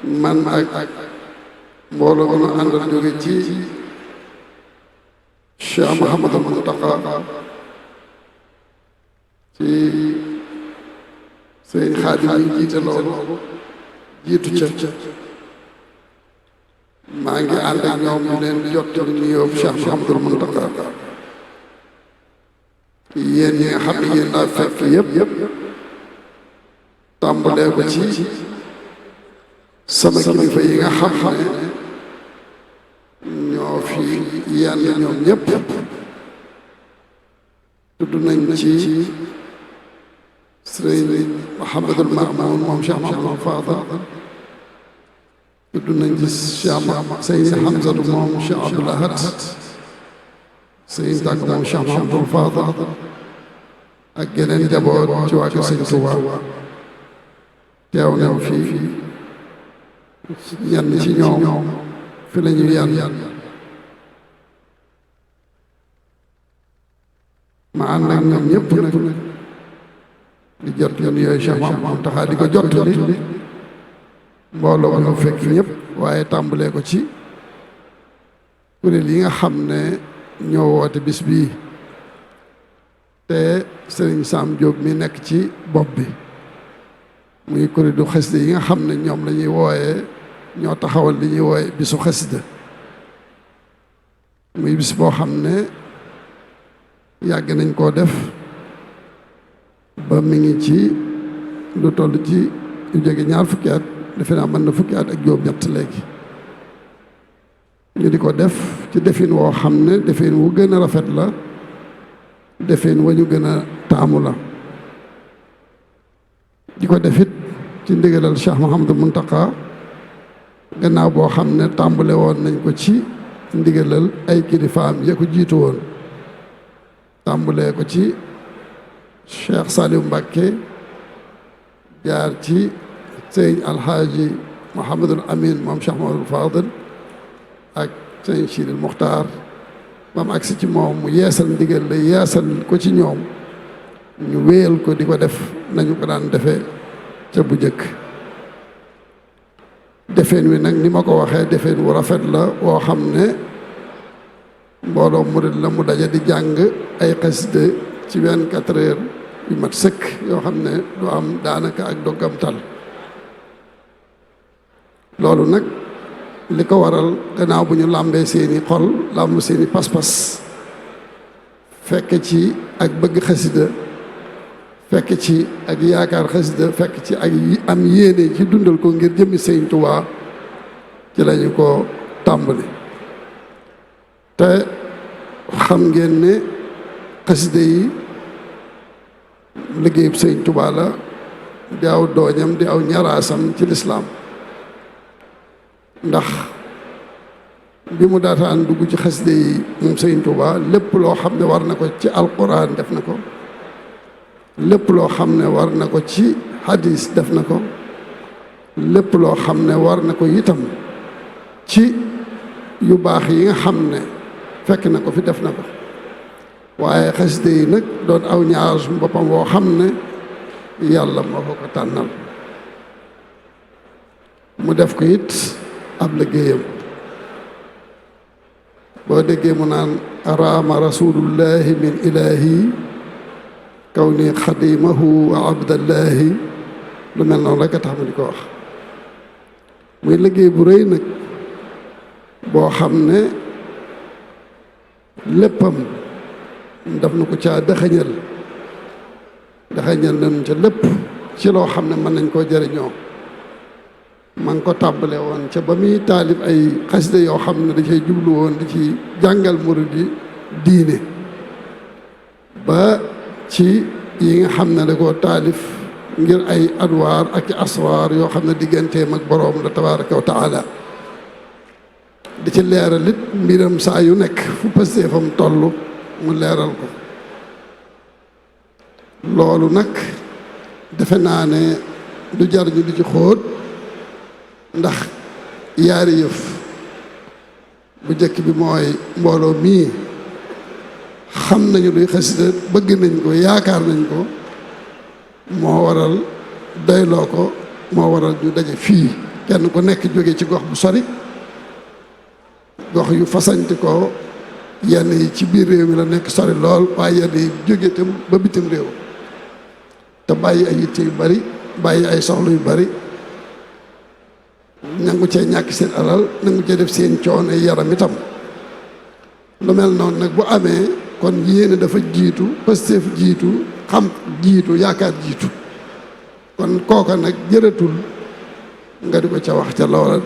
man ak mbooloo bu nu àndal jóge ci Cheikh Mouhamadul Muntaqa ci sëñ Xaadim yi jiite loolu jiitu ca maa ngi ànd ak ñoom ñu leen jottali nuyoo Cheikh Mouhamadul Muntaqa yéen ñi nga xam ne yéen laa fekk yëpp tàmbalee ko ci sama kilifa yi nga xam ne ñoo fi yenn ñoom ñëpp tudd nañ ci sëriñ Mouhamadul Mamoun moom Cheikh Mouhamadul Fadal tudd nañ ci sëriñ Hamzatu moom Cheikh Abdoul Ahad sëriñ Tàkk moom Cheikh Mouhamadul Fadal ak geneen njaboot ci waa kër Sëriñ Tuubaa teew nañ fii ñenn ci ñoom fi la ñu yan ma ànd ak ñoom ñëpp nag di jot yoon yooyu Cheikh Mouhamadou Mountakha di ko jottali mbooloo ñu fekk ñëpp waaye tàmbalee ko ci kuréel yi nga xam ne ñoo woote bis bii te Serigne Sam Diop mi nekk ci bopp bi muy kuréelu xasida yi nga xam ne ñoom la ñuy wooyee ñoo taxawal li ñuy wooye bisu xasida muy bis boo xam ne yàgg nañ koo def ba mi ngi ci lu toll ci lu jóge ñaar fukki at defe naa mën na fukki at ak juróom-ñett léegi ñu di ko def ci defin woo xam ne defin wu gën a rafet la defin wa ñu gën a taamu la di ko defit ci ndigalal Cheikh Mouhamadou Mountakha gannaaw boo xam ne tàmbale woon nañ ko ci ndigalal ay kilifaam ya ko jiitu woon tàmbalee ko ci Cheikh Saliou Mbacké jaar ci sëñ Alhaaji Mouhamadul Amin moom Cheikh Mouhamadul Fadil ak sëñ Chidil Muxtaar ba mu agsi ci moom mu yeesal ndigal la yeesal ko ci ñoom ñu wéyal ko di ko def nañu ko daan defee ca bu jëkk defeen wi nag ni ma ko waxee defeen wu rafet la woo xam ne mbooloo murid la mu daje di jàng ay xasida ci 24 heures yu mat sëkk yoo xam ne du am daanaka ak doggamtal loolu nag li ko waral gannaaw bu ñu làmbee seeni xol làmb seeni pas-pas fekk ci ak bëgg xasida fekk ci ak yaakaar xasida fekk ci ak am yéene ci dundal ko ngir jëmmi Sëñ Tuubaa ci lañu ko tàmbali te xam ngeen ne xasida yi liggéeyub Sëñ Tuubaa la di aw dooñam di aw ñaraasam ci lislaam ndax bi mu daataan dugg ci xasida yi moom Sëñ Tuubaa lépp loo xam ne war na ko ci alquran def na ko lépp loo xam ne war na ko ci hadis def na ko lépp loo xam ne war na ko itam ci yu baax yi nga xam ne fekk na ko fi def na ko waaye xasida yi nag doon aw ñaar boppam woo xam ne yàlla moo ko tànnal mu def ko it ab liggéeyam boo déggee mu naan araama rasulullahi min ilahi kaw ni xadimahu wa abdallahi lu mel noonu rek a tax ma di ko wax muy liggéey bu rëy nag boo xam ne léppam daf na ko caa dëxëñal nañ ca lépp ci loo xam ne mën nañ koo jëriñoo ma ngi ko tàmbale woon ca ba muy taalif ay xasida yoo xam ne da cay jublu woon di ci jàngal murid yi diine ba ci yi nga xam ne da koo taalif ngir ay adwaar ak i aswaar yoo xam ne digganteem ak boroom la tabaraka wa taala di ci leeral it mbiram saa yu nekk fu pastéefam toll mu leeral ko loolu nag defe naa ne du jar ñu di ci xóot ndax yaari yëf bu njëkk bi mooy mbooloo mii xam nañu luy xasida bëgg nañ ko yaakaar nañ ko moo waral doyloo ko moo waral ñu daje fii kenn ku nekk jóge ci gox bu sori, gox yu fasanti ko, yenn yi ci biir réew mi la nekk sori lool, waaye yenn yi jóge itam ba bitim réew te bàyyi ay yitte yu bari, bàyyi ay soxla yu bari, nangu cee ñàkk seen alal, nangu cee def seen coono yaram itam. lu mel noonu nag bu amee kon yéene dafa jiitu, pasteef jiitu, xam jiitu, yaakaar jiitu. kon kooka nag jërëtul nga di ko ca wax ca loola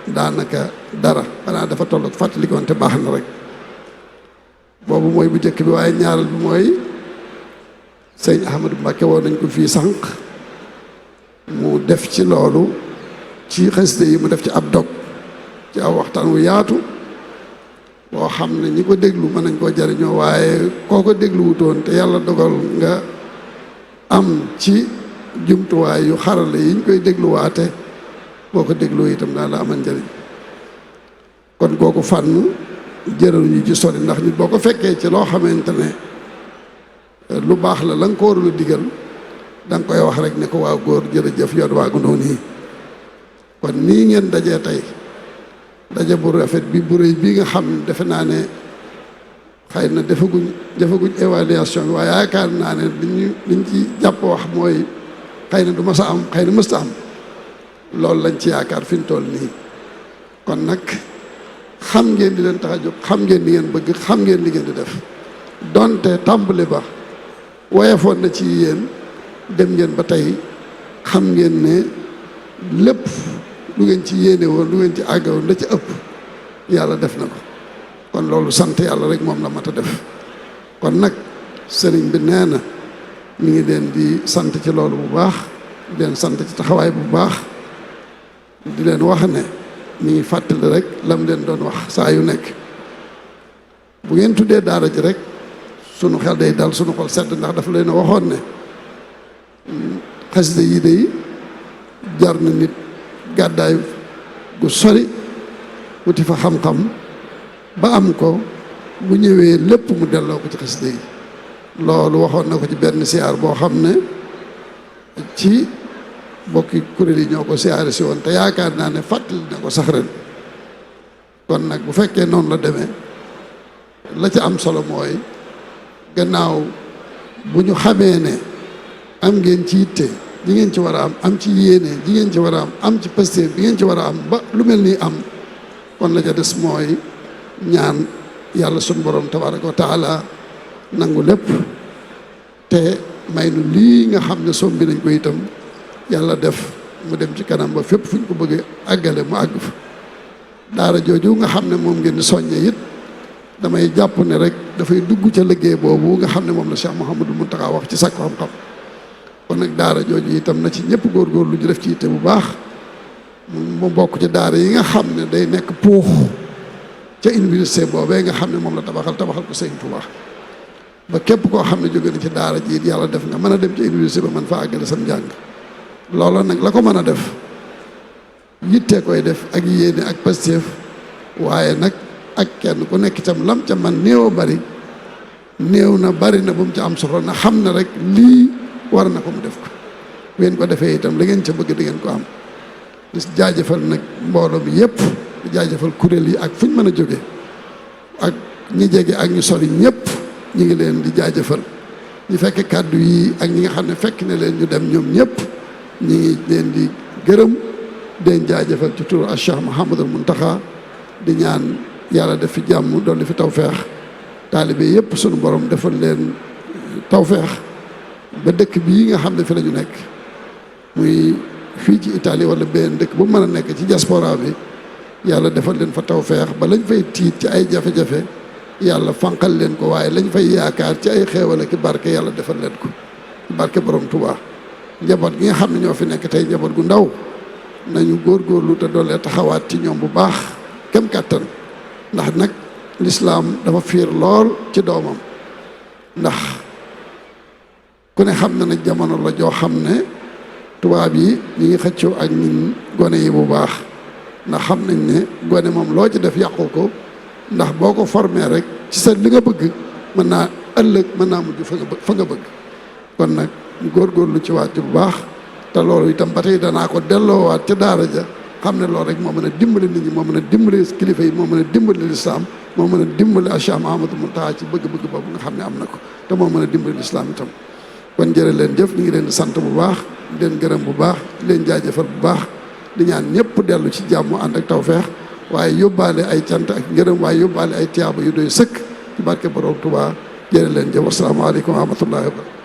daanaka dara, xanaa dafa toll ak fàttalikoon te baax na rek. boobu mooy bu njëkk bi. waaye ñaaral bi mooy sëñ Ahmadou Mbacké woon nañ ko fii sànq, mu def ci loolu, ci xasida yi mu def ci ab dog, ci aw waxtaan wu yaatu boo xam ne ñi ko déglu mën nañ koo jariñoo, waaye koo ko dégluwutoon te yàlla dogal nga am ci jumtuwaay yu xarale yi ñu koy dégluwaate, boo ko dégloo itam daal la amal njëriñ. kon kooku fànn jërëluñu ci sori, ndax nit boo ko fekkee ci loo xamante ne lu baax la nga ko warul a digal, da nga koy wax rek ne ko waa góor jërëjëf, yoon waagu noonu yi. kon nii ngeen dajee tey, daje bu rafet bi bu rëy bii nga xam ne defe naa ne xëy na defaguñ évaluation bi, waaye yaakaar naa ne liñ ci jàpp wax mooy xëy na du mas a am, xëy na mësta am. loolu lañ ci yaakaar fi mu toll nii. kon nag xam ngeen di leen tax a jóg, xam ngeen li ngeen bëgg, xam ngeen li ngeen di def, donte tàmbali ba woyofoon na ci yéen, dem ngeen ba tey xam ngeen ne lépp lu ngeen ci yéene woon, lu ngeen ci àggawoon, la ci ëpp yàlla def na ko. kon loolu sant yàlla rek moom la mat a def. kon nag sëriñ bi nee na mi ngi leen di sant ci loolu bu baax, di leen sant ci taxawaay bu baax, di leen wax ne mi ngi fàttali rek lam leen doon wax saa yu nekk. bu ngeen tuddee daara ji rek sunu xel day dal, sunu xol sedd, ndax dafa leen a waxoon ne xasida yi day jar na nit gàddaay gu sori wuti fa xam-xam ba am ko, bu ñëwee lépp mu delloo ko ci xasida yi. loolu waxoon na ko ci benn siyaar boo xam ne ci bokki kuréel yi ñoo ko siyaare si woon, te yaakaar naa ne fàttali na ko sax ren. kon nag bu fekkee noonu la demee, la ca am solo mooy gannaaw bu ñu xamee ne am ngeen ci yitte ji ngeen ci war a am ci yéene ji ngeen ci war a am ci pasteef bi ngeen ci war a am ba lu mel nii am, kon la ca des mooy ñaan yàlla sunu borom tabaraka wa taala nangu lépp te may nu lii nga xam ne sombi nañ ko itam, yàlla def mu dem ci kanam ba fépp fu ñu ko bëggee àggale mu àgg fa. daara jooju nga xam ne moom ngeen di soññe it, damay jàpp ne rek dafay dugg ca liggéey boobu nga xam ne moom la Cheikh Mouhamadou Mountakha wax ci sàkku xam-xam. kon nag daara jooju itam na ci ñëpp góorgóorlu ñu def ci yitte bu baax, mu bokk ci daara yi nga xam ne day nekk puux ca université boobee nga xam ne moom la tabaxal ko Sëñ Tuubaa, ba képp koo xam ne jóge na ci daara ji it yàlla def nga mën a dem ca université ba mën fa àggale sam njàng. loolu nag la ko mën a def yitte koy def ak yéene ak pasteef, waaye nag ak kenn ku nekk itam lam ca man néew a bari, néew na bari na bu mu ca am solo na xam ne rek lii war na ko mu def ko. bu ngeen ko defee itam la ngeen ca bëgg di ngeen ko am. di jaajëfal nag mbooloo mi yëpp, di jaajëfal kuréel yi ak fu ñu mën a jóge, ak ñi jege ak ñu sori ñëpp ñi ngi leen di jaajëfal. ñu fekk kàddu yi ak ñi nga xam ne fekk ne leen ñu dem ñoom ñëpp ñi ngi leen di gërëm, den jaajëfal ci turu Cheikh Mouhamadou Mountakha, di ñaan yàlla def fi jàmm, dolli fi tawfeex. taalibe yëpp sunu borom defal leen tawfeex ba dëkk bii nga xam ne fi la ñu nekk, muy fii ci Italie wala benn dëkk bu mën a nekk ci diaspora bi, yàlla defal leen fa tawfeex ba lañ fay tiit ci ay jafe-jafe yàlla fanqal leen ko, waaye lañ fay yaakaar ci ay xéewal ak barke yàlla defal leen ko ci barke borom Touba. njaboot gi nga xam ne ñoo fi nekk tey njaboot gu ndaw, nañu góorgóorlu te doolee taxawaat ci ñoom bu baax kem kàttan, ndax nag lislaam dafa fiir lool ci doomam. ndax ku ne xam na ne jamono la joo xam ne tubaab yi ñi ngi xëccoo ak ñun gone yi bu baax, ndax xam nañ ne gone moom loo ci def yàqu ko, ndax boo ko formé rek ci sa li nga bëgg mën naa ëllëg mën naa mujj fa nga bëgg. kon nag ñu góorgóorlu ci waat bu baax, te loolu itam ba tey danaa ko delloowaat ca daara ja xam ne loolu rek moo mën a dimbali nit ñi moo mën a dimbali kilifa yi moo mën a dimbali lislaam moo mën a dimbali Cheikh Mouhamadou Mountakha ci bëgg-bëgg boobu nga xam ne am na ko te moo mën a dimbali lislaam itam. kon jërë leen jëf ñu ngi leen di sant bu baax di leen gërëm bu baax di leen jaajëfal bu baax di ñaan ñëpp dellu ci jàmm ànd ak tawfeex waaye yóbbaale ay cant ak ngërëm waaye yóbbaale ay tiyaaba yu doy sëkk ci barke borom Tuubaa jërë leen jëf wasalaamaaleykum wa rahmatullahi wa barakatuh